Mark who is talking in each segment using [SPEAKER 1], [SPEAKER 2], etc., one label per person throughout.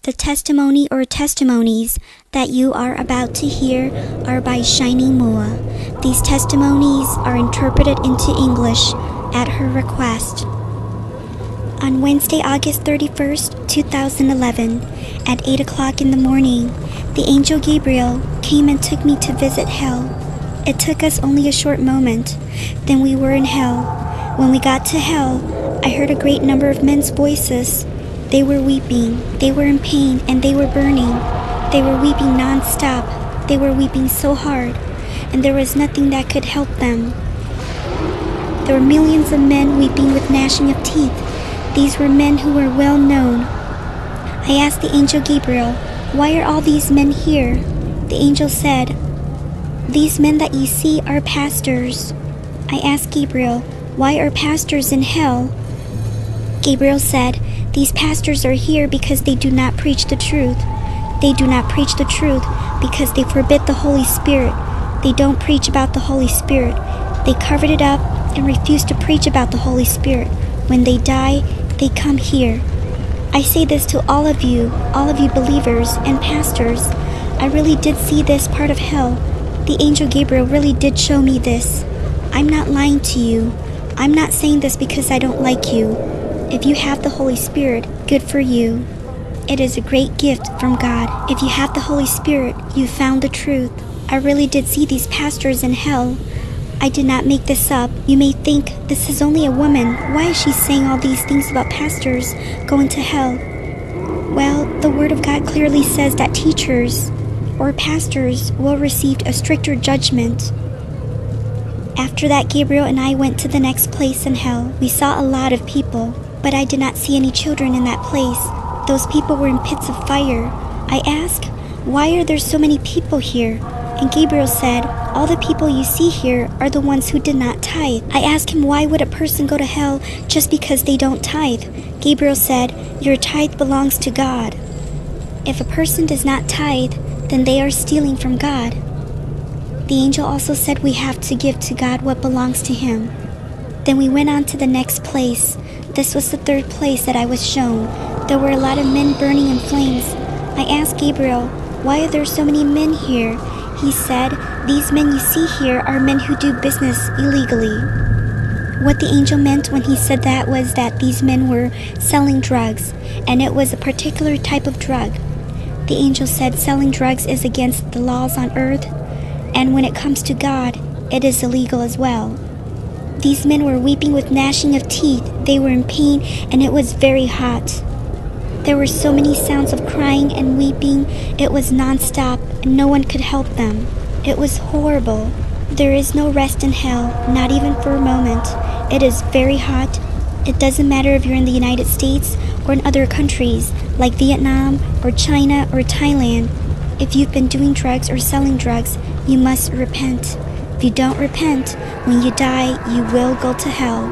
[SPEAKER 1] The testimony or testimonies that you are about to hear are by Shining Mua. These testimonies are interpreted into English at her request. On Wednesday, August 31st, 2011, at 8 o'clock in the morning, the angel Gabriel came and took me to visit hell. It took us only a short moment, then we were in hell. When we got to hell, I heard a great number of men's voices. They were weeping, they were in pain, and they were burning. They were weeping non-stop. They were weeping so hard, and there was nothing that could help them. There were millions of men weeping with gnashing of teeth. These were men who were well known. I asked the angel Gabriel, "Why are all these men here?" The angel said, "These men that you see are pastors." I asked Gabriel, "Why are pastors in hell?" Gabriel said, "These pastors are here because they do not preach the truth. They do not preach the truth because they forbid the Holy Spirit. They don't preach about the Holy Spirit. They covered it up and refuse to preach about the Holy Spirit. When they die, they come here." I say this to all of you believers and pastors. I really did see this part of hell. The angel Gabriel really did show me this. I'm not lying to you. I'm not saying this because I don't like you. If you have the Holy Spirit, good for you. It is a great gift from God. If you have the Holy Spirit, you found the truth. I really did see these pastors in hell. I did not make this up. You may think, this is only a woman. Why is she saying all these things about pastors going to hell? Well, the Word of God clearly says that teachers or pastors will receive a stricter judgment. After that, Gabriel and I went to the next place in hell. We saw a lot of people, but I did not see any children in that place. Those people were in pits of fire. I asked, "Why are there so many people here?" And Gabriel said, "All the people you see here are the ones who did not tithe." I asked him, "Why would a person go to hell just because they don't tithe?" Gabriel said, "Your tithe belongs to God. If a person does not tithe, then they are stealing from God." The angel also said we have to give to God what belongs to Him. Then we went on to the next place. This was the third place that I was shown. There were a lot of men burning in flames. I asked Gabriel, "Why are there so many men here?" He said, "These men you see here are men who do business illegally." What the angel meant when he said that was that these men were selling drugs, and it was a particular type of drug. The angel said selling drugs is against the laws on earth, and when it comes to God, it is illegal as well. These men were weeping with gnashing of teeth. They were in pain, and it was very hot. There were so many sounds of crying and weeping. It was non-stop, and no one could help them. It was horrible. There is no rest in hell, not even for a moment. It is very hot. It doesn't matter if you're in the United States or in other countries like Vietnam or China or Thailand. If you've been doing drugs or selling drugs, you must repent. If you don't repent, when you die, you will go to hell,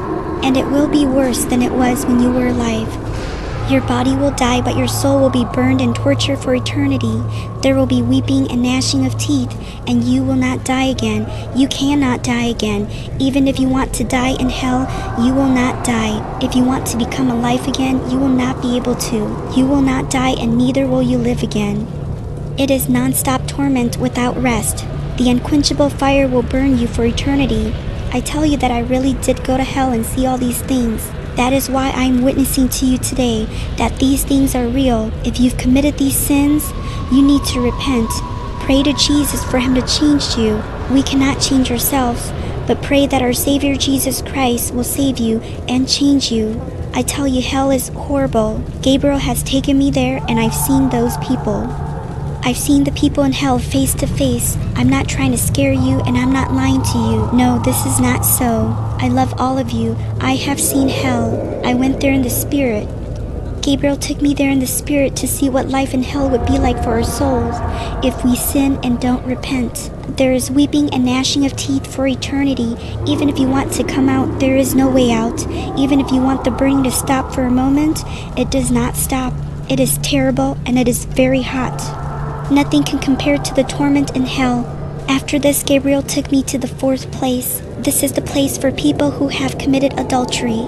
[SPEAKER 1] and it will be worse than it was when you were alive. Your body will die, but your soul will be burned and tortured for eternity. There will be weeping and gnashing of teeth, and you will not die again. You cannot die again. Even if you want to die in hell, you will not die. If you want to become alive again, you will not be able to. You will not die, and neither will you live again. It is non-stop torment without rest. The unquenchable fire will burn you for eternity. I tell you that I really did go to hell and see all these things. That is why I am witnessing to you today that these things are real. If you've committed these sins, you need to repent. Pray to Jesus for Him to change you. We cannot change ourselves, but pray that our Savior Jesus Christ will save you and change you. I tell you, hell is horrible. Gabriel has taken me there, and I've seen those people. I've seen the people in hell face to face. I'm not trying to scare you, and I'm not lying to you. No, this is not so. I love all of you. I have seen hell. I went there in the Spirit. Gabriel took me there in the Spirit to see what life in hell would be like for our souls if we sin and don't repent. There is weeping and gnashing of teeth for eternity. Even if you want to come out, there is no way out. Even if you want the burning to stop for a moment, it does not stop. It is terrible, and it is very hot. Nothing can compare to the torment in hell. After this, Gabriel took me to the fourth place. This is the place for people who have committed adultery.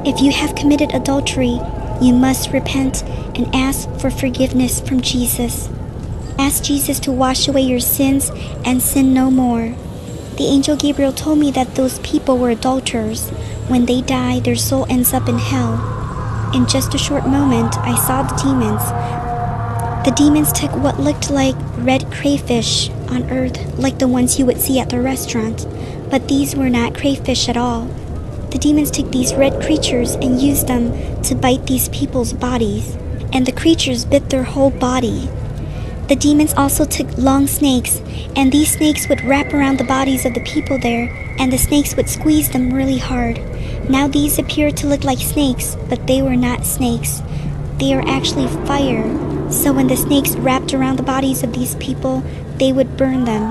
[SPEAKER 1] If you have committed adultery, you must repent and ask for forgiveness from Jesus. Ask Jesus to wash away your sins and sin no more. The angel Gabriel told me that those people were adulterers. When they die, their soul ends up in hell. In just a short moment, I saw the demons. The demons took what looked like red crayfish on earth, like the ones you would see at the restaurant, but these were not crayfish at all. The demons took these red creatures and used them to bite these people's bodies, and the creatures bit their whole body. The demons also took long snakes, and these snakes would wrap around the bodies of the people there, and the snakes would squeeze them really hard. Now these appeared to look like snakes, but they were not snakes. They are actually fire. So when the snakes wrapped around the bodies of these people, they would burn them.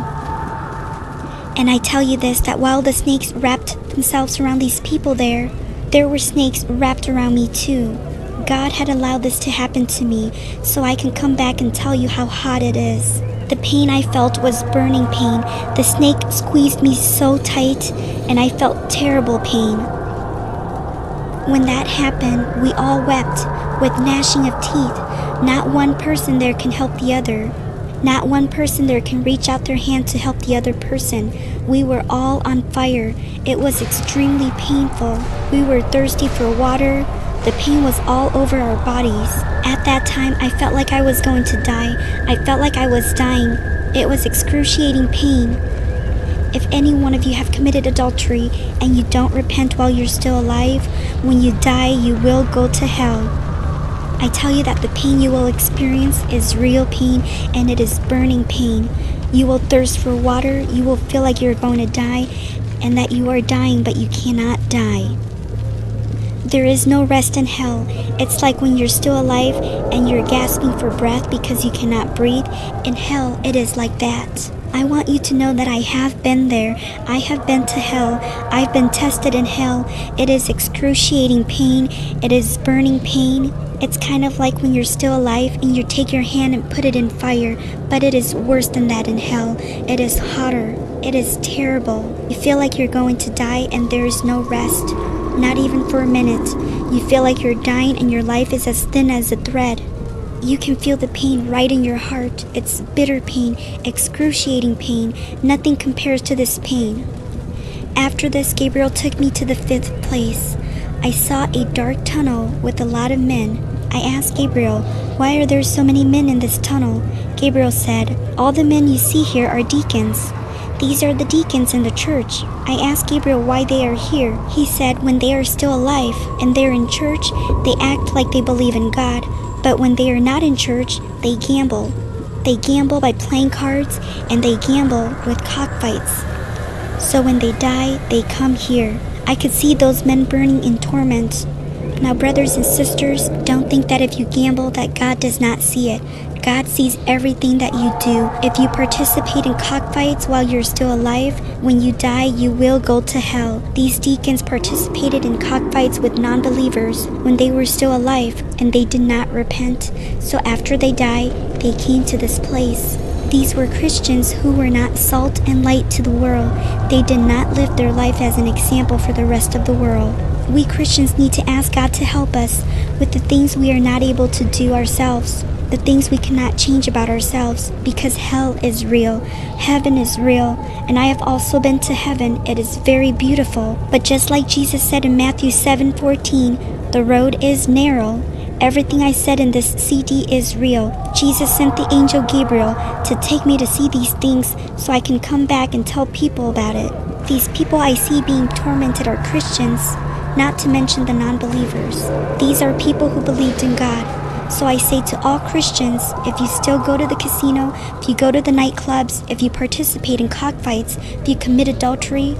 [SPEAKER 1] And I tell you this, that while the snakes wrapped themselves around these people there were snakes wrapped around me too. God had allowed this to happen to me so I can come back and tell you how hot it is. The pain I felt was burning pain. The snake squeezed me so tight and I felt terrible pain. When that happened, we all wept with gnashing of teeth. Not one person there can help the other. Not one person there can reach out their hand to help the other person. We were all on fire. It was extremely painful. We were thirsty for water. The pain was all over our bodies. At that time, I felt like I was going to die. I felt like I was dying. It was excruciating pain. If any one of you have committed adultery and you don't repent while you're still alive, when you die, you will go to hell. I tell you that the pain you will experience is real pain, and it is burning pain. You will thirst for water, you will feel like you're going to die, and that you are dying, but you cannot die. There is no rest in hell. It's like when you're still alive and you're gasping for breath because you cannot breathe. In hell, it is like that. I want you to know that I have been there. I have been to hell. I've been tested in hell. It is excruciating pain. It is burning pain. It's kind of like when you're still alive and you take your hand and put it in fire, but it is worse than that in hell. It is hotter. It is terrible. You feel like you're going to die and there is no rest, not even for a minute. You feel like you're dying and your life is as thin as a thread. You can feel the pain right in your heart. It's bitter pain, excruciating pain. Nothing compares to this pain. After this, Gabriel took me to the 5th place. I saw a dark tunnel with a lot of men. I asked Gabriel, "Why are there so many men in this tunnel?" Gabriel said, "All the men you see here are deacons. These are the deacons in the church." I asked Gabriel why they are here. He said when they are still alive and they're in church, they act like they believe in God. But when they are not in church, they gamble. They gamble by playing cards, and they gamble with cockfights. So when they die, they come here. I could see those men burning in torment. Now, brothers and sisters, don't think that if you gamble that God does not see it. God sees everything that you do. If you participate in cockfights while you're still alive, when you die, you will go to hell. These deacons participated in cockfights with non-believers when they were still alive, and they did not repent. So after they died, they came to this place. These were Christians who were not salt and light to the world. They did not live their life as an example for the rest of the world. We Christians need to ask God to help us with the things we are not able to do ourselves, the things we cannot change about ourselves, because hell is real, heaven is real, and I have also been to heaven. It is very beautiful. But just like Jesus said in Matthew 7:14, the road is narrow. Everything I said in this CD is real. Jesus sent the angel Gabriel to take me to see these things so I can come back and tell people about it. These people I see being tormented are Christians, not to mention the non-believers. These are people who believed in God. So I say to all Christians, if you still go to the casino, if you go to the nightclubs, if you participate in cockfights, if you commit adultery,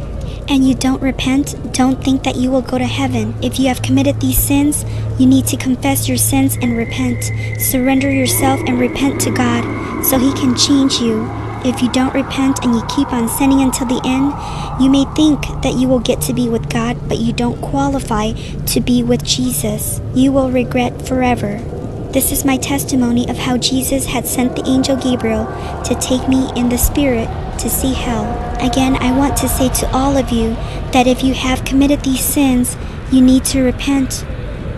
[SPEAKER 1] and you don't repent, don't think that you will go to heaven. If you have committed these sins, you need to confess your sins and repent. Surrender yourself and repent to God so He can change you. If you don't repent and you keep on sinning until the end, you may think that you will get to be with God, but you don't qualify to be with Jesus. You will regret forever. This is my testimony of how Jesus had sent the angel Gabriel to take me in the spirit to see hell. Again, I want to say to all of you that if you have committed these sins, you need to repent.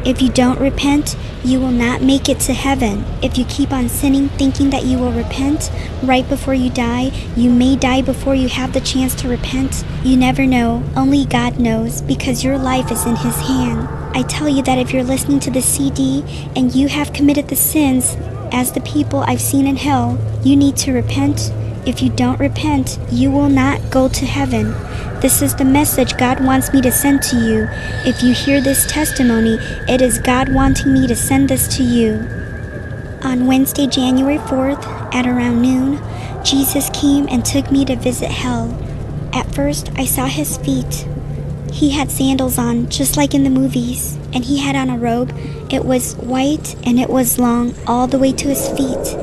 [SPEAKER 1] If you don't repent, you will not make it to heaven. If you keep on sinning thinking that you will repent right before you die, you may die before you have the chance to repent. You never know. Only God knows, because your life is in His hand. I tell you that if you're listening to the CD and you have committed the sins as the people I've seen in hell, you need to repent. If you don't repent, you will not go to heaven. This is the message God wants me to send to you. If you hear this testimony, it is God wanting me to send this to you. On Wednesday, January 4th, at around noon, Jesus came and took me to visit hell. At first, I saw His feet. He had sandals on, just like in the movies, and He had on a robe. It was white and it was long, all the way to His feet.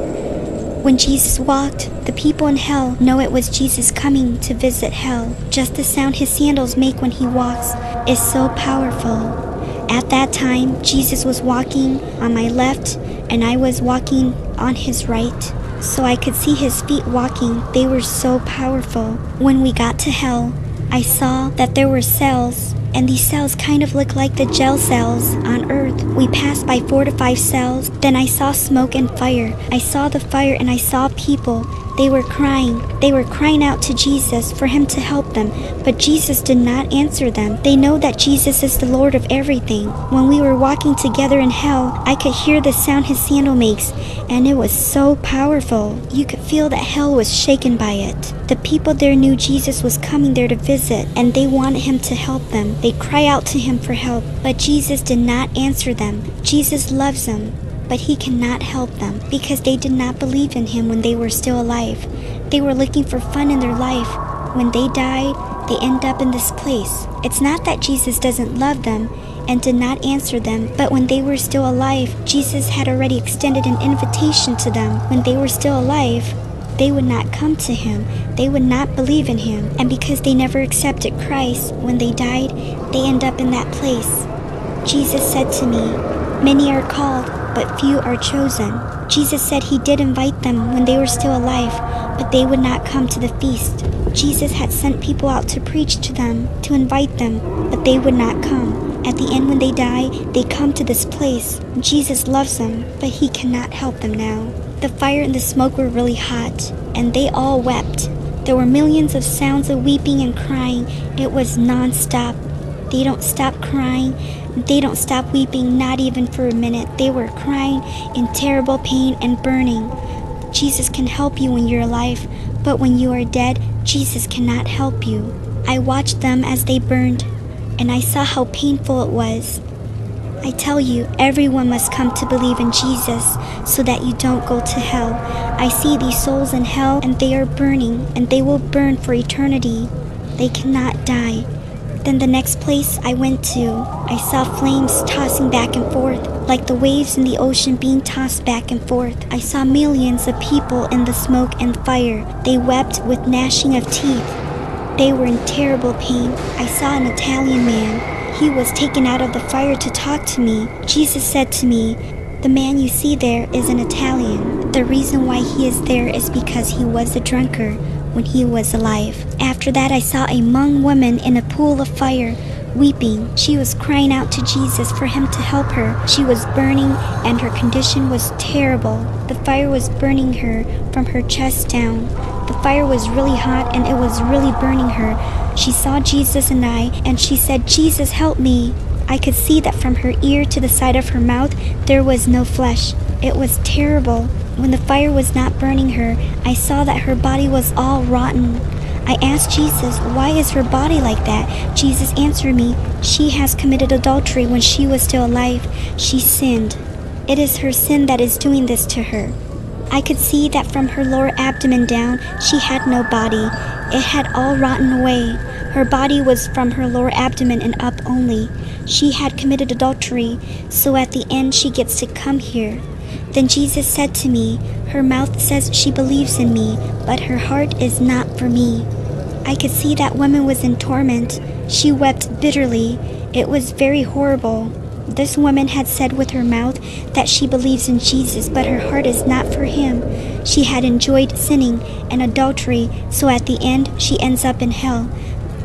[SPEAKER 1] When Jesus walked, the people in hell know it was Jesus coming to visit hell. Just the sound His sandals make when He walks is so powerful. At that time, Jesus was walking on my left and I was walking on His right. So I could see His feet walking. They were so powerful. When we got to hell, I saw that there were cells, and these cells kind of look like the jail cells on earth. We passed by 4 to 5 cells. Then I saw smoke and fire. I saw the fire and I saw people. They were crying. They were crying out to Jesus for Him to help them, but Jesus did not answer them. They know that Jesus is the Lord of everything. When we were walking together in hell, I could hear the sound His sandal makes, and it was so powerful. You could feel that hell was shaken by it. The people there knew Jesus was coming there to visit, and they wanted Him to help them. They cry out to Him for help, but Jesus did not answer them. Jesus loves them, but He cannot help them because they did not believe in Him when they were still alive. They were looking for fun in their life. When they died, they end up in this place. It's not that Jesus doesn't love them and did not answer them, but when they were still alive, Jesus had already extended an invitation to them. When they were still alive, they would not come to Him. They would not believe in Him. And because they never accepted Christ, when they died, they end up in that place. Jesus said to me, "Many are called, but few are chosen." Jesus said He did invite them when they were still alive, but they would not come to the feast. Jesus had sent people out to preach to them, to invite them, but they would not come. At the end, when they die, they come to this place. Jesus loves them, but He cannot help them now. The fire and the smoke were really hot, and they all wept. There were millions of sounds of weeping and crying. It was non-stop. They don't stop crying. They don't stop weeping, not even for a minute. They were crying in terrible pain and burning. Jesus can help you when you're alive, but when you are dead, Jesus cannot help you. I watched them as they burned, and I saw how painful it was. I tell you, everyone must come to believe in Jesus so that you don't go to hell. I see these souls in hell, and they are burning, and they will burn for eternity. They cannot die. Then the next place I went to, I saw flames tossing back and forth, like the waves in the ocean being tossed back and forth. I saw millions of people in the smoke and fire. They wept with gnashing of teeth. They were in terrible pain. I saw an Italian man. He was taken out of the fire to talk to me. Jesus said to me, "The man you see there is an Italian. The reason why he is there is because he was a drunkard when he was alive." After that, I saw a young woman in a pool of fire, weeping. She was crying out to Jesus for Him to help her. She was burning, and her condition was terrible. The fire was burning her from her chest down. The fire was really hot, and it was really burning her. She saw Jesus and I, and she said, "Jesus, help me." I could see that from her ear to the side of her mouth, there was no flesh. It was terrible. When the fire was not burning her, I saw that her body was all rotten. I asked Jesus, "Why is her body like that?" Jesus answered me, "She has committed adultery when she was still alive. She sinned. It is her sin that is doing this to her." I could see that from her lower abdomen down, she had no body. It had all rotten away. Her body was from her lower abdomen and up only. She had committed adultery, so at the end she gets to come here. Then Jesus said to me, "Her mouth says she believes in me, but her heart is not for me." I could see that woman was in torment. She wept bitterly. It was very horrible. This woman had said with her mouth that she believes in Jesus, but her heart is not for Him. She had enjoyed sinning and adultery, so at the end she ends up in hell.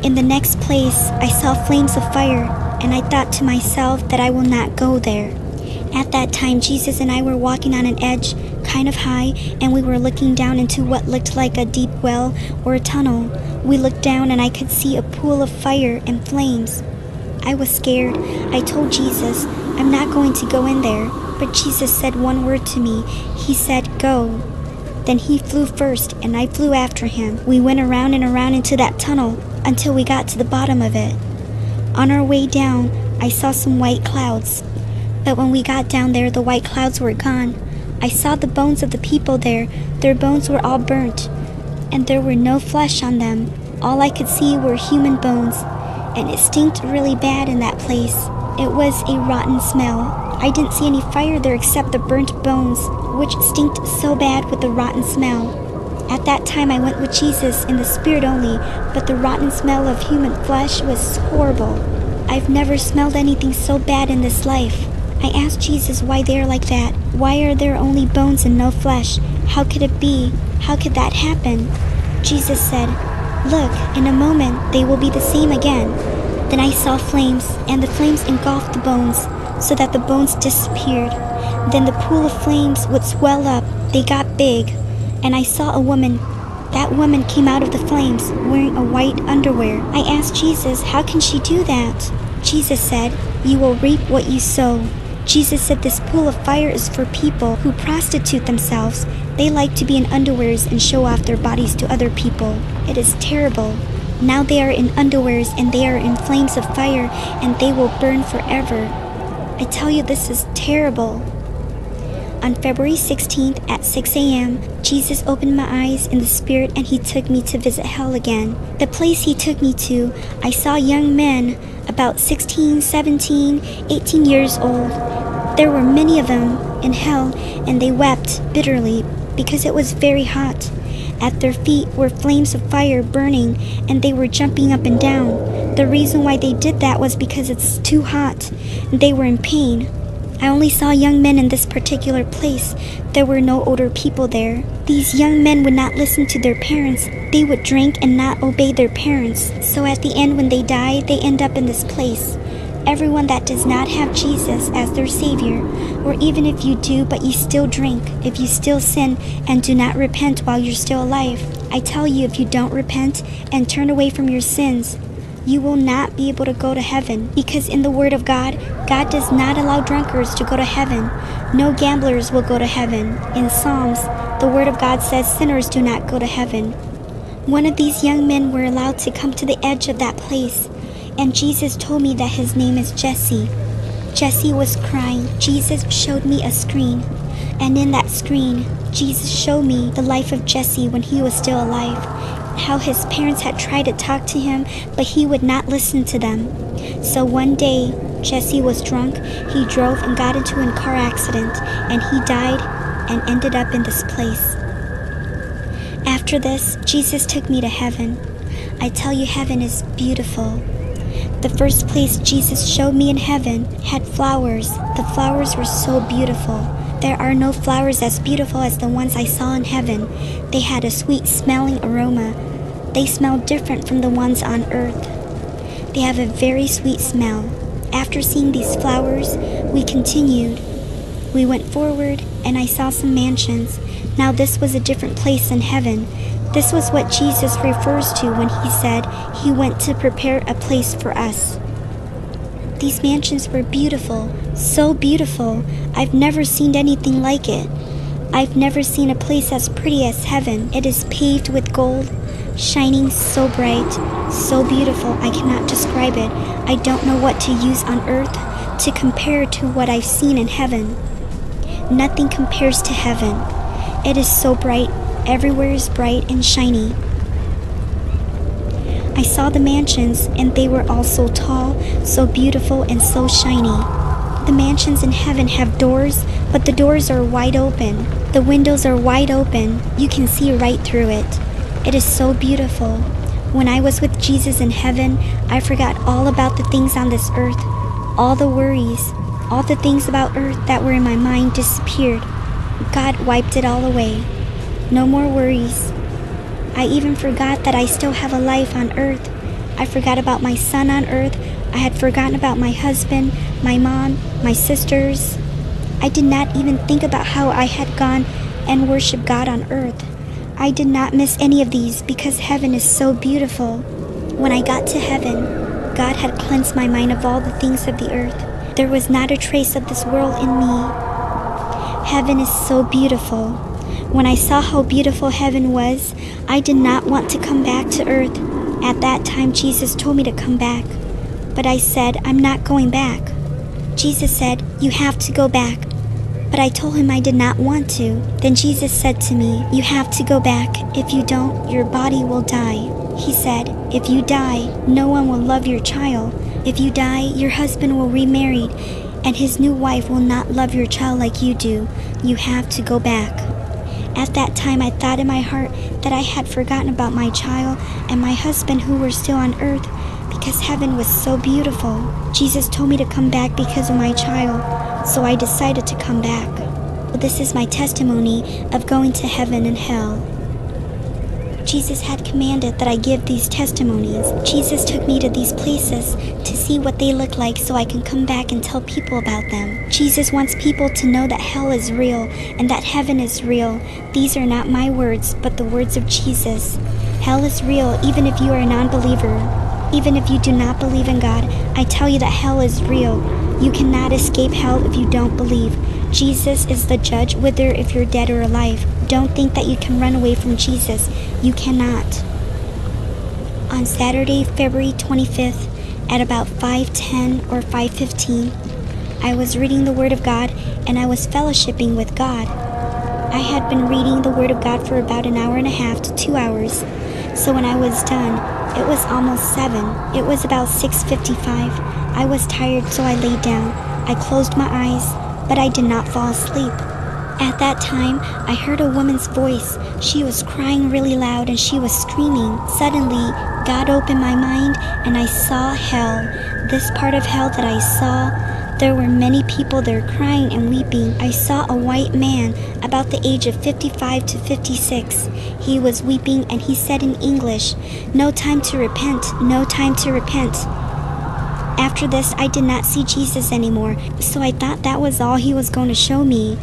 [SPEAKER 1] In the next place, I saw flames of fire, and I thought to myself that I will not go there. At that time, Jesus and I were walking on an edge, kind of high, and we were looking down into what looked like a deep well or a tunnel. We looked down and I could see a pool of fire and flames. I was scared. I told Jesus, I'm not going to go in there. But Jesus said one word to me. He said, go. Then he flew first and I flew after him. We went around and around into that tunnel until we got to the bottom of it. On our way down, I saw some white clouds. But when we got down there, the white clouds were gone. I saw the bones of the people there. Their bones were all burnt, and there were no flesh on them. All I could see were human bones, and it stinked really bad in that place. It was a rotten smell. I didn't see any fire there except the burnt bones, which stinked so bad with the rotten smell. At that time I went with Jesus in the spirit only, but the rotten smell of human flesh was horrible. I've never smelled anything so bad in this life. I asked Jesus why they are like that. Why are there only bones and no flesh? How could it be? How could that happen? Jesus said, look, in a moment they will be the same again. Then I saw flames, and the flames engulfed the bones, so that the bones disappeared. Then the pool of flames would swell up. They got big, and I saw a woman. That woman came out of the flames, wearing a white underwear. I asked Jesus, how can she do that? Jesus said, you will reap what you sow. Jesus said this pool of fire is for people who prostitute themselves. They like to be in underwears and show off their bodies to other people. It is terrible. Now they are in underwears and they are in flames of fire and they will burn forever. I tell you, this is terrible. On February 16th at 6 a.m., Jesus opened my eyes in the spirit and he took me to visit hell again. The place he took me to, I saw young men about 16, 17, 18 years old. There were many of them in hell and they wept bitterly because it was very hot. At their feet were flames of fire burning and they were jumping up and down. The reason why they did that was because it's too hot. They were in pain. I only saw young men in this particular place. There were no older people there. These young men would not listen to their parents. They would drink and not obey their parents. So at the end, when they die, they end up in this place. Everyone that does not have Jesus as their Savior, or even if you do but you still drink, if you still sin and do not repent while you're still alive, I tell you, if you don't repent and turn away from your sins, you will not be able to go to heaven. Because in the Word of God, God does not allow drunkards to go to heaven. No gamblers will go to heaven. In Psalms, the Word of God says sinners do not go to heaven. One of these young men were allowed to come to the edge of that place, and Jesus told me that his name is Jesse. Jesse was crying. Jesus showed me a screen, and in that screen, Jesus showed me the life of Jesse when he was still alive. How his parents had tried to talk to him, but he would not listen to them. So one day, Jesse was drunk. He drove and got into a car accident, and he died and ended up in this place. After this, Jesus took me to heaven. I tell you, heaven is beautiful. The first place Jesus showed me in heaven had flowers. The flowers were so beautiful. There are no flowers as beautiful as the ones I saw in heaven. They had a sweet smelling aroma. They smelled different from the ones on earth. They have a very sweet smell. After seeing these flowers, we continued. We went forward and I saw some mansions. Now this was a different place in heaven. This was what Jesus refers to when he said he went to prepare a place for us. These mansions were beautiful, so beautiful. I've never seen anything like it. I've never seen a place as pretty as heaven. It is paved with gold, shining so bright, so beautiful. I cannot describe it. I don't know what to use on earth to compare to what I've seen in heaven. Nothing compares to heaven. It is so bright. Everywhere is bright and shiny. I saw the mansions, and they were all so tall, so beautiful, and so shiny. The mansions in heaven have doors, but the doors are wide open. The windows are wide open. You can see right through it. It is so beautiful. When I was with Jesus in heaven, I forgot all about the things on this earth. All the worries, all the things about earth that were in my mind disappeared. God wiped it all away. No more worries. I even forgot that I still have a life on earth. I forgot about my son on earth. I had forgotten about my husband, my mom, my sisters. I did not even think about how I had gone and worshiped God on earth. I did not miss any of these because heaven is so beautiful. When I got to heaven, God had cleansed my mind of all the things of the earth. There was not a trace of this world in me. Heaven is so beautiful. When I saw how beautiful heaven was, I did not want to come back to earth. At that time, Jesus told me to come back. But I said, I'm not going back. Jesus said, you have to go back. But I told him I did not want to. Then Jesus said to me, you have to go back. If you don't, your body will die. He said, if you die, no one will love your child. If you die, your husband will remarry, and his new wife will not love your child like you do. You have to go back. At that time, I thought in my heart that I had forgotten about my child and my husband who were still on earth because heaven was so beautiful. Jesus told me to come back because of my child, so I decided to come back. This is my testimony of going to heaven and hell. Jesus had commanded that I give these testimonies. Jesus took me to these places to see what they look like so I can come back and tell people about them. Jesus wants people to know that hell is real and that heaven is real. These are not my words, but the words of Jesus. Hell is real even if you are a non-believer. Even if you do not believe in God, I tell you that hell is real. You cannot escape hell if you don't believe. Jesus is the judge, whether if you're dead or alive. Don't think that you can run away from Jesus. You cannot. On Saturday, February 25th, at about 5:10 or 5:15, I was reading the Word of God and I was fellowshipping with God. I had been reading the Word of God for about an hour and a half to 2 hours. So when I was done, it was almost 7. It was about 6:55. I was tired, so I laid down. I closed my eyes, but I did not fall asleep. At that time, I heard a woman's voice. She was crying really loud and she was screaming. Suddenly, God opened my mind and I saw hell. This part of hell that I saw, there were many people there crying and weeping. I saw a white man about the age of 55 to 56. He was weeping and he said in English, "No time to repent, no time to repent." After this, I did not see Jesus anymore, so I thought that was all he was going to show me.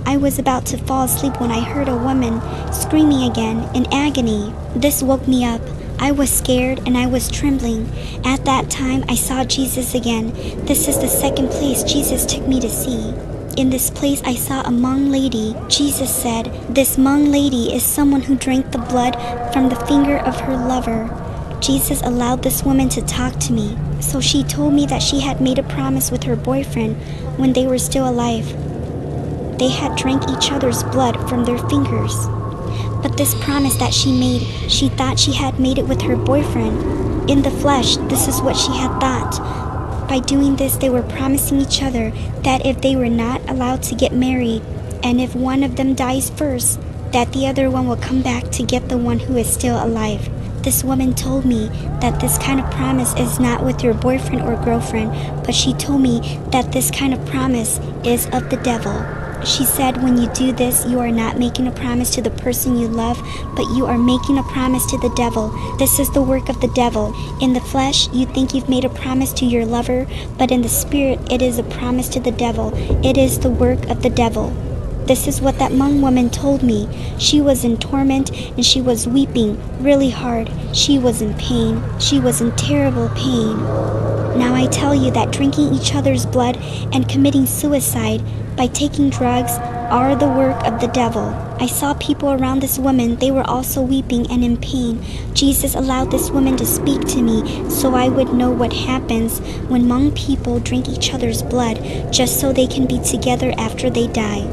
[SPEAKER 1] I was about to fall asleep when I heard a woman screaming again in agony. This woke me up. I was scared and I was trembling. At that time, I saw Jesus again. This is the second place Jesus took me to see. In this place, I saw a Hmong lady. Jesus said, "This Hmong lady is someone who drank the blood from the finger of her lover." Jesus allowed this woman to talk to me. So she told me that she had made a promise with her boyfriend when they were still alive. They had drank each other's blood from their fingers. But this promise that she made, she thought she had made it with her boyfriend. In the flesh, this is what she had thought. By doing this, they were promising each other that if they were not allowed to get married, and if one of them dies first, that the other one will come back to get the one who is still alive. This woman told me that this kind of promise is not with your boyfriend or girlfriend, but she told me that this kind of promise is of the devil. She said when you do this, you are not making a promise to the person you love, but you are making a promise to the devil. This is the work of the devil. In the flesh, you think you've made a promise to your lover, but in the spirit, it is a promise to the devil. It is the work of the devil. This is what that Hmong woman told me. She was in torment and she was weeping really hard. She was in pain. She was in terrible pain. Now I tell you that drinking each other's blood and committing suicide by taking drugs are the work of the devil. I saw people around this woman. They were also weeping and in pain. Jesus allowed this woman to speak to me so I would know what happens when Hmong people drink each other's blood just so they can be together after they die.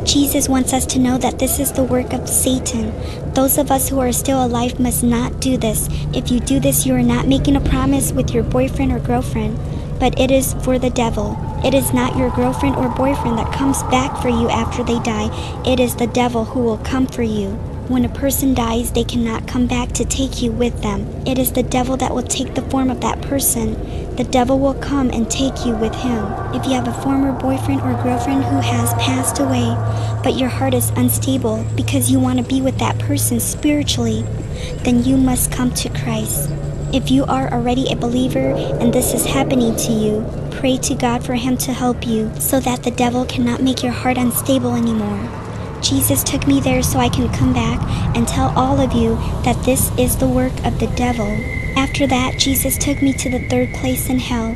[SPEAKER 1] Jesus wants us to know that this is the work of Satan. Those of us who are still alive must not do this. If you do this, you are not making a promise with your boyfriend or girlfriend, but it is for the devil. It is not your girlfriend or boyfriend that comes back for you after they die. It is the devil who will come for you. When a person dies, they cannot come back to take you with them. It is the devil that will take the form of that person. The devil will come and take you with him. If you have a former boyfriend or girlfriend who has passed away, but your heart is unstable because you want to be with that person spiritually, then you must come to Christ. If you are already a believer and this is happening to you, pray to God for Him to help you so that the devil cannot make your heart unstable anymore. Jesus took me there so I can come back and tell all of you that this is the work of the devil. After that, Jesus took me to the third place in hell.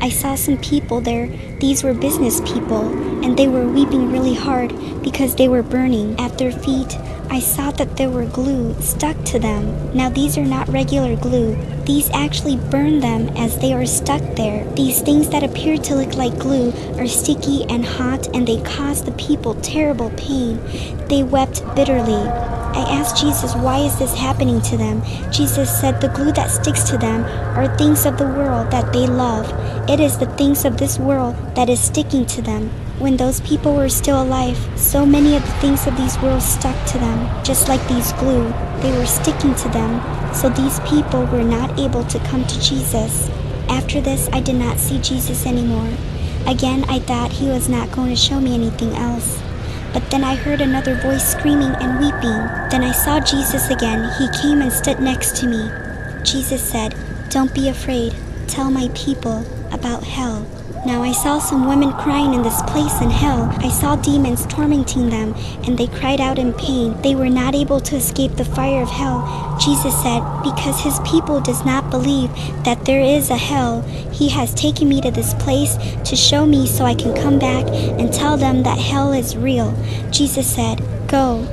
[SPEAKER 1] I saw some people there. These were business people, and they were weeping really hard because they were burning. At their feet, I saw that there were glue stuck to them. Now these are not regular glue. These actually burn them as they are stuck there. These things that appear to look like glue are sticky and hot, and they cause the people terrible pain. They wept bitterly. I asked Jesus, why is this happening to them? Jesus said the glue that sticks to them are things of the world that they love. It is the things of this world that is sticking to them. When those people were still alive, so many of the things of these worlds stuck to them, just like these glue. They were sticking to them, so these people were not able to come to Jesus. After this, I did not see Jesus anymore. Again, I thought He was not going to show me anything else. But then I heard another voice screaming and weeping. Then I saw Jesus again. He came and stood next to me. Jesus said, "Don't be afraid. Tell my people about hell." Now I saw some women crying in this place in hell. I saw demons tormenting them, and they cried out in pain. They were not able to escape the fire of hell. Jesus said, because His people does not believe that there is a hell, He has taken me to this place to show me so I can come back and tell them that hell is real. Jesus said, Go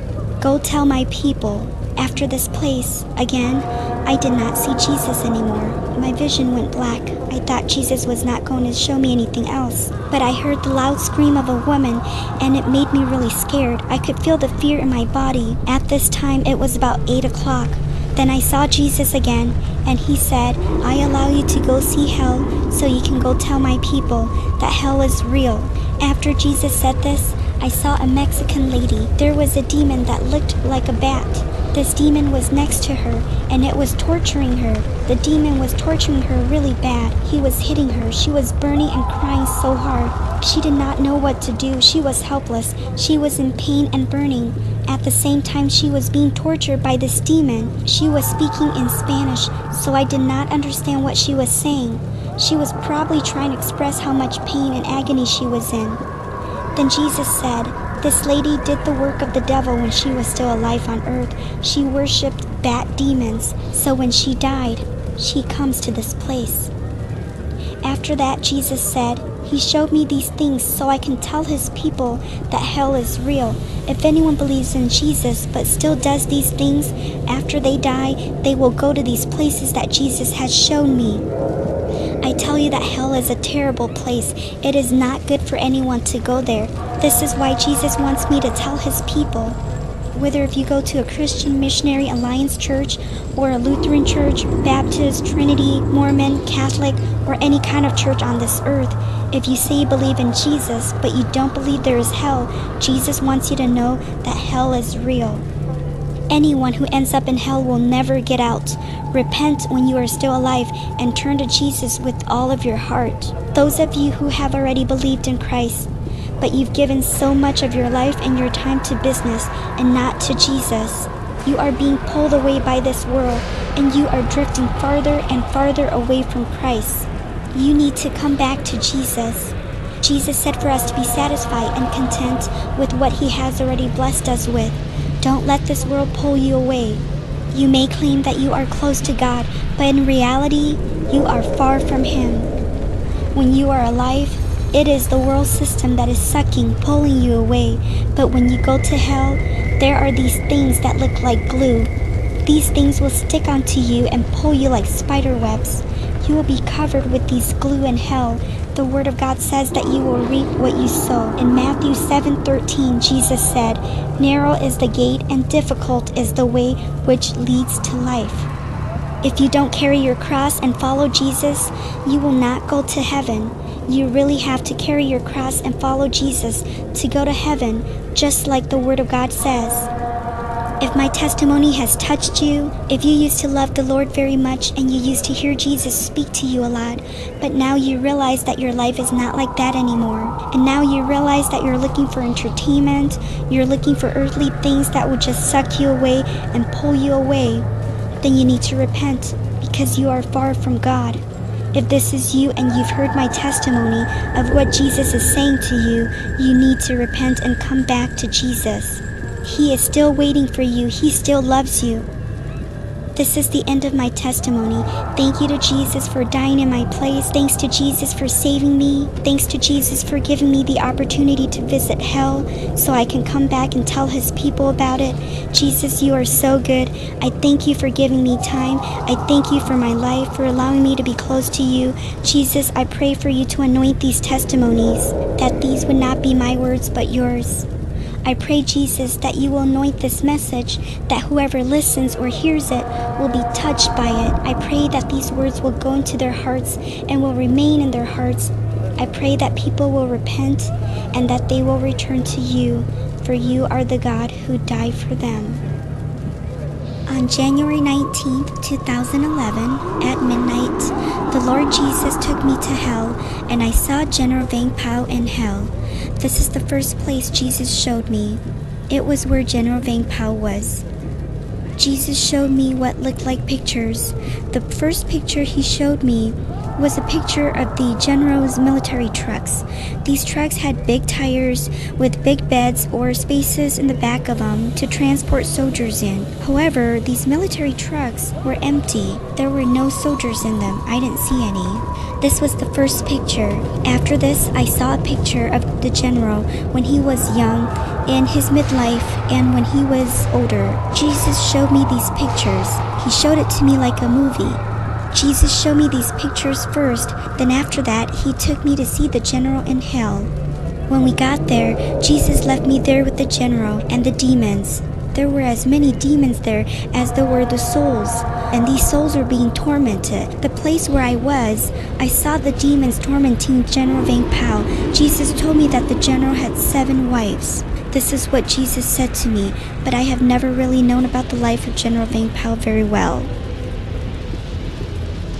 [SPEAKER 1] tell my people. After this place, again, I did not see Jesus anymore. My vision went black. I thought Jesus was not going to show me anything else. But I heard the loud scream of a woman, and it made me really scared. I could feel the fear in my body. At this time, it was about 8 o'clock. Then I saw Jesus again, and He said, "I allow you to go see hell so you can go tell my people that hell is real." After Jesus said this, I saw a Mexican lady. There was a demon that looked like a bat. This demon was next to her, and it was torturing her. The demon was torturing her really bad. He was hitting her. She was burning and crying so hard. She did not know what to do. She was helpless. She was in pain and burning. At the same time, she was being tortured by this demon. She was speaking in Spanish, so I did not understand what she was saying. She was probably trying to express how much pain and agony she was in. Then Jesus said, "This lady did the work of the devil when she was still alive on earth. She worshipped bat demons, so when she died, she comes to this place." After that, Jesus said, "He showed me these things so I can tell His people that hell is real. If anyone believes in Jesus but still does these things, after they die, they will go to these places that Jesus has shown me." I tell you that hell is a terrible place. It is not good for anyone to go there. This is why Jesus wants me to tell His people. Whether if you go to a Christian Missionary Alliance church or a Lutheran church, Baptist, Trinity, Mormon, Catholic, or any kind of church on this earth, if you say you believe in Jesus but you don't believe there is hell, Jesus wants you to know that hell is real. Anyone who ends up in hell will never get out. Repent when you are still alive and turn to Jesus with all of your heart. Those of you who have already believed in Christ, but you've given so much of your life and your time to business and not to Jesus, you are being pulled away by this world, and you are drifting farther and farther away from Christ. You need to come back to Jesus. Jesus said for us to be satisfied and content with what He has already blessed us with. Don't let this world pull you away. You may claim that you are close to God, but in reality, you are far from Him. When you are alive, it is the world system that is sucking, pulling you away. But when you go to hell, there are these things that look like glue. These things will stick onto you and pull you like spider webs. You will be covered with these glue in hell. The Word of God says that you will reap what you sow. In Matthew 7:13, Jesus said, "Narrow is the gate and difficult is the way which leads to life." If you don't carry your cross and follow Jesus, you will not go to heaven. You really have to carry your cross and follow Jesus to go to heaven, just like the Word of God says. If my testimony has touched you, if you used to love the Lord very much and you used to hear Jesus speak to you a lot, but now you realize that your life is not like that anymore, and now you realize that you're looking for entertainment, you're looking for earthly things that will just suck you away and pull you away, then you need to repent. because you are far from God. If this is you and you've heard my testimony of what Jesus is saying to you, you need to repent and come back to Jesus. He is still waiting for you. He still loves you. This is the end of my testimony. Thank you to Jesus for dying in my place. Thanks to Jesus for saving me. Thanks to Jesus for giving me the opportunity to visit hell so I can come back and tell his people about it. Jesus, you are so good. I thank you for giving me time. I thank you for my life, for allowing me to be close to you. Jesus, I pray for you to anoint these testimonies, that these would not be my words but yours. I pray, Jesus, that you will anoint this message, that whoever listens or hears it will be touched by it. I pray that these words will go into their hearts and will remain in their hearts. I pray that people will repent and that they will return to you, for you are the God who died for them. On January 19th, 2011, at midnight, the Lord Jesus took me to hell, and I saw General Vang Pao in hell. This is the first place Jesus showed me. It was where General Vang Pao was. Jesus showed me what looked like pictures. The first picture he showed me was a picture of the general's military trucks. These trucks had big tires with big beds or spaces in the back of them to transport soldiers in. However, these military trucks were empty. There were no soldiers in them. I didn't see any. This was the first picture. After this, I saw a picture of the general when he was young, in his midlife, and when he was older. Jesus showed me these pictures. He showed it to me like a movie. Jesus showed me these pictures first, then after that, he took me to see the general in hell. When we got there, Jesus left me there with the general and the demons. There were as many demons there as there were the souls, and these souls were being tormented. The place where I was, I saw the demons tormenting General Vang Pao. Jesus told me that the general had 7 wives. This is what Jesus said to me, but I have never really known about the life of General Vang Pao very well.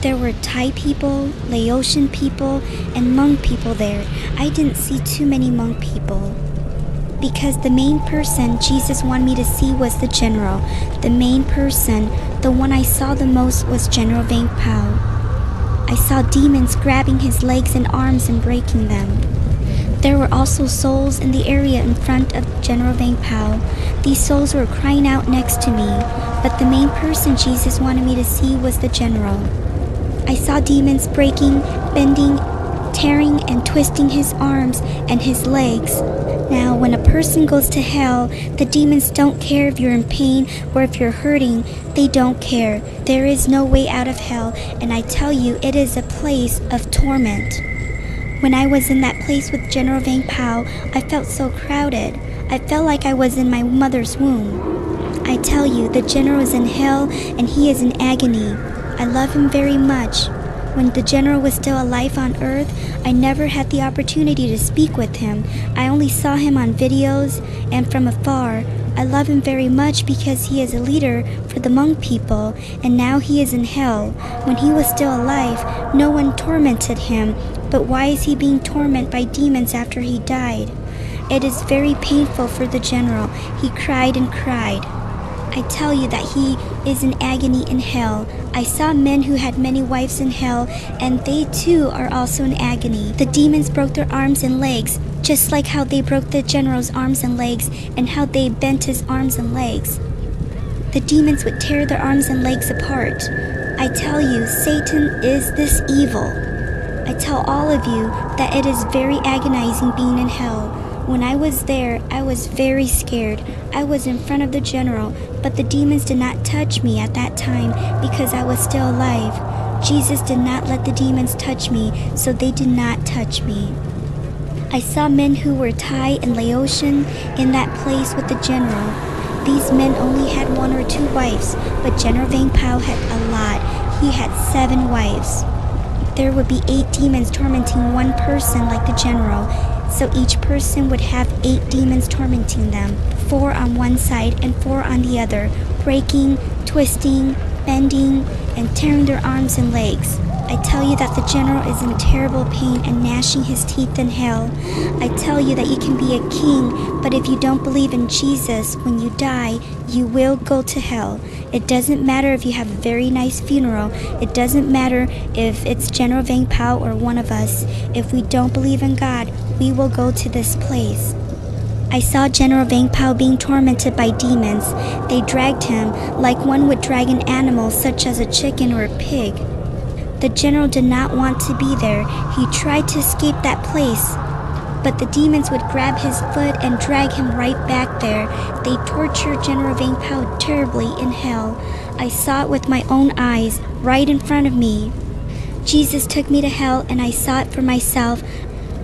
[SPEAKER 1] There were Thai people, Laotian people, and Hmong people there. I didn't see too many Hmong people, because the main person Jesus wanted me to see was the general. The main person, the one I saw the most, was General Vang Pao. I saw demons grabbing his legs and arms and breaking them. There were also souls in the area in front of General Vang Pao. These souls were crying out next to me, but the main person Jesus wanted me to see was the general. I saw demons breaking, bending, tearing, and twisting his arms and his legs. Now, when a person goes to hell, the demons don't care if you're in pain or if you're hurting. They don't care. There is no way out of hell, and I tell you, it is a place of torment. When I was in that place with General Vang Pao, I felt so crowded. I felt like I was in my mother's womb. I tell you, the general is in hell, and he is in agony. I love him very much. When the general was still alive on earth, I never had the opportunity to speak with him. I only saw him on videos and from afar. I love him very much because he is a leader for the Hmong people, and now he is in hell. When he was still alive, no one tormented him, but why is he being tormented by demons after he died? It is very painful for the general. He cried and cried. I tell you that he is in agony in hell. I saw men who had many wives in hell, and they too are also in agony. The demons broke their arms and legs, just like how they broke the general's arms and legs, and how they bent his arms and legs. The demons would tear their arms and legs apart. I tell you, Satan is this evil. I tell all of you that it is very agonizing being in hell. When I was there, I was very scared. I was in front of the general, but the demons did not touch me at that time because I was still alive. Jesus did not let the demons touch me, so they did not touch me. I saw men who were Thai and Laotian in that place with the general. These men only had 1 or 2 wives, but General Vang Pao had a lot. He had 7 wives. There would be 8 demons tormenting one person like the general. So each person would have 8 demons tormenting them, 4 on one side and 4 on the other, breaking, twisting, bending, and tearing their arms and legs. I tell you that the general is in terrible pain and gnashing his teeth in hell. I tell you that you can be a king, but if you don't believe in Jesus, when you die, you will go to hell. It doesn't matter if you have a very nice funeral. It doesn't matter if it's General Vang Pao or one of us. If we don't believe in God, we will go to this place. I saw General Vang Pao being tormented by demons. They dragged him like one would drag an animal such as a chicken or a pig. The general did not want to be there. He tried to escape that place, but the demons would grab his foot and drag him right back there. They tortured General Vang Pao terribly in hell. I saw it with my own eyes, right in front of me. Jesus took me to hell and I saw it for myself.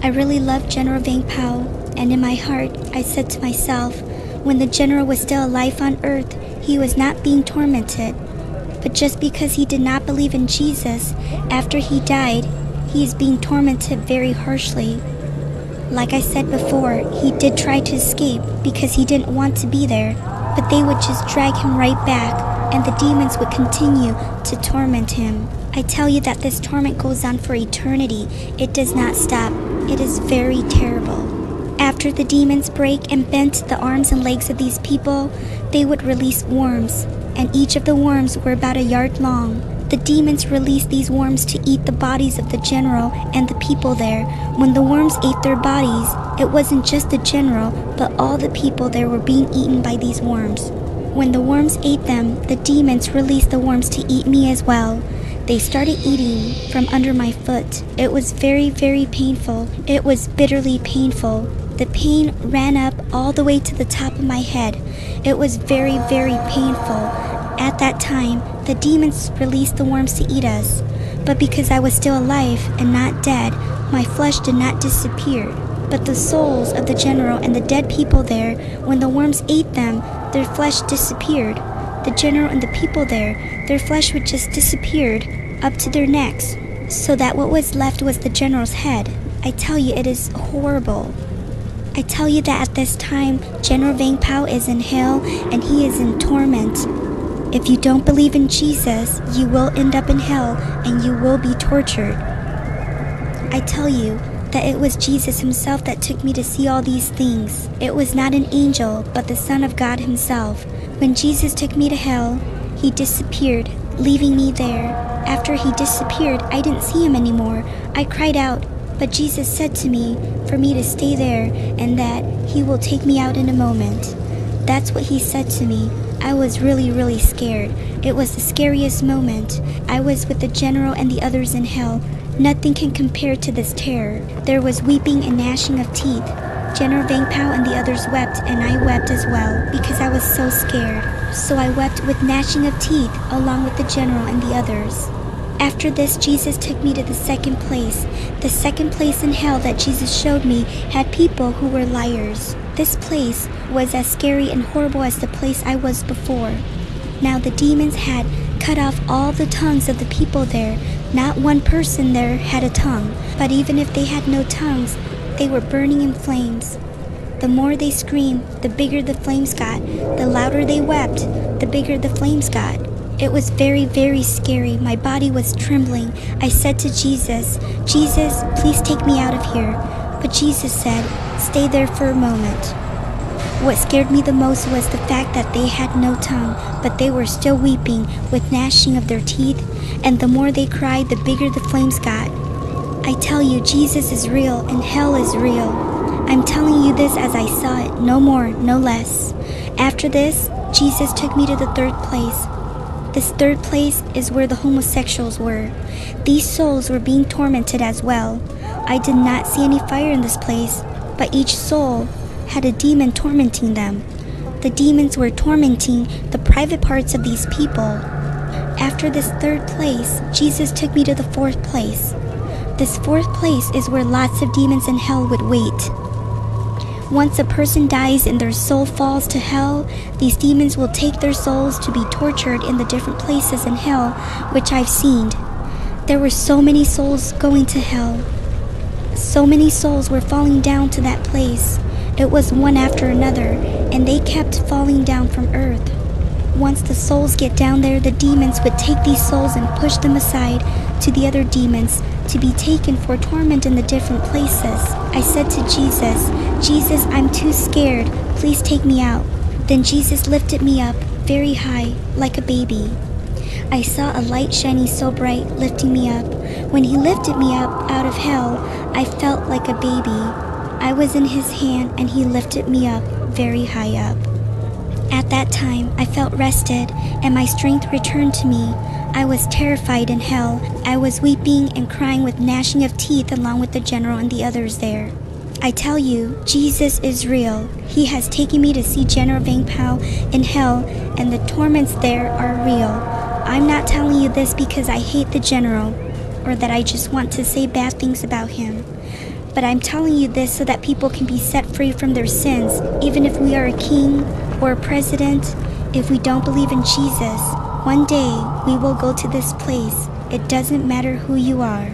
[SPEAKER 1] I really loved General Vang Pao, and in my heart I said to myself, when the general was still alive on earth, he was not being tormented. But just because he did not believe in Jesus, after he died, he is being tormented very harshly. Like I said before, he did try to escape because he didn't want to be there, but they would just drag him right back, and the demons would continue to torment him. I tell you that this torment goes on for eternity. It does not stop. It is very terrible. After the demons break and bent the arms and legs of these people, they would release worms, and each of the worms were about a yard long. The demons released these worms to eat the bodies of the general and the people there. When the worms ate their bodies, it wasn't just the general, but all the people there were being eaten by these worms. When the worms ate them, the demons released the worms to eat me as well. They started eating from under my foot. It was very, very painful. It was bitterly painful. The pain ran up all the way to the top of my head. It was very, very painful. At that time, the demons released the worms to eat us. But because I was still alive and not dead, my flesh did not disappear. But the souls of the general and the dead people there, when the worms ate them, their flesh disappeared. The general and the people there, their flesh would just disappeared up to their necks, so that what was left was the general's head. I tell you, it is horrible. I tell you that at this time, General Vang Pao is in hell and he is in torment. If you don't believe in Jesus, you will end up in hell and you will be tortured. I tell you that it was Jesus himself that took me to see all these things. It was not an angel, but the Son of God himself. When Jesus took me to hell, he disappeared, leaving me there. After he disappeared, I didn't see him anymore. I cried out, but Jesus said to me for me to stay there and that he will take me out in a moment. That's what he said to me. I was really, really scared. It was the scariest moment. I was with the general and the others in hell. Nothing can compare to this terror. There was weeping and gnashing of teeth. General Vang Pao and the others wept, and I wept as well because I was so scared. So I wept with gnashing of teeth along with the general and the others. After this, Jesus took me to the second place. The second place in hell that Jesus showed me had people who were liars. This place was as scary and horrible as the place I was before. Now the demons had cut off all the tongues of the people there. Not one person there had a tongue, but even if they had no tongues, they were burning in flames. The more they screamed, the bigger the flames got. The louder they wept, the bigger the flames got. It was very, very scary. My body was trembling. I said to Jesus, "Jesus, please take me out of here." But Jesus said, "Stay there for a moment." What scared me the most was the fact that they had no tongue, but they were still weeping with gnashing of their teeth, and the more they cried, the bigger the flames got. I tell you, Jesus is real and hell is real. I'm telling you this as I saw it, no more, no less. After this, Jesus took me to the third place. This third place is where the homosexuals were. These souls were being tormented as well. I did not see any fire in this place, but each soul had a demon tormenting them. The demons were tormenting the private parts of these people. After this third place, Jesus took me to the fourth place. This fourth place is where lots of demons in hell would wait. Once a person dies and their soul falls to hell, these demons will take their souls to be tortured in the different places in hell, which I've seen. There were so many souls going to hell. So many souls were falling down to that place. It was one after another, and they kept falling down from earth. once the souls get down there, the demons would take these souls and push them aside to the other demons to be taken for torment in the different places. I said to Jesus, "Jesus, I'm too scared. Please take me out." Then Jesus lifted me up very high, like a baby. I saw a light shining so bright, lifting me up. When he lifted me up out of hell, I felt like a baby. I was in his hand and he lifted me up very high up. At that time, I felt rested and my strength returned to me. I was terrified in hell. I was weeping and crying with gnashing of teeth along with the general and the others there. I tell you, Jesus is real. He has taken me to see General Vang Pao in hell, and the torments there are real. I'm not telling you this because I hate the general or that I just want to say bad things about him. But I'm telling you this so that people can be set free from their sins, even if we are a king or a president. If we don't believe in Jesus, one day we will go to this place. It doesn't matter who you are.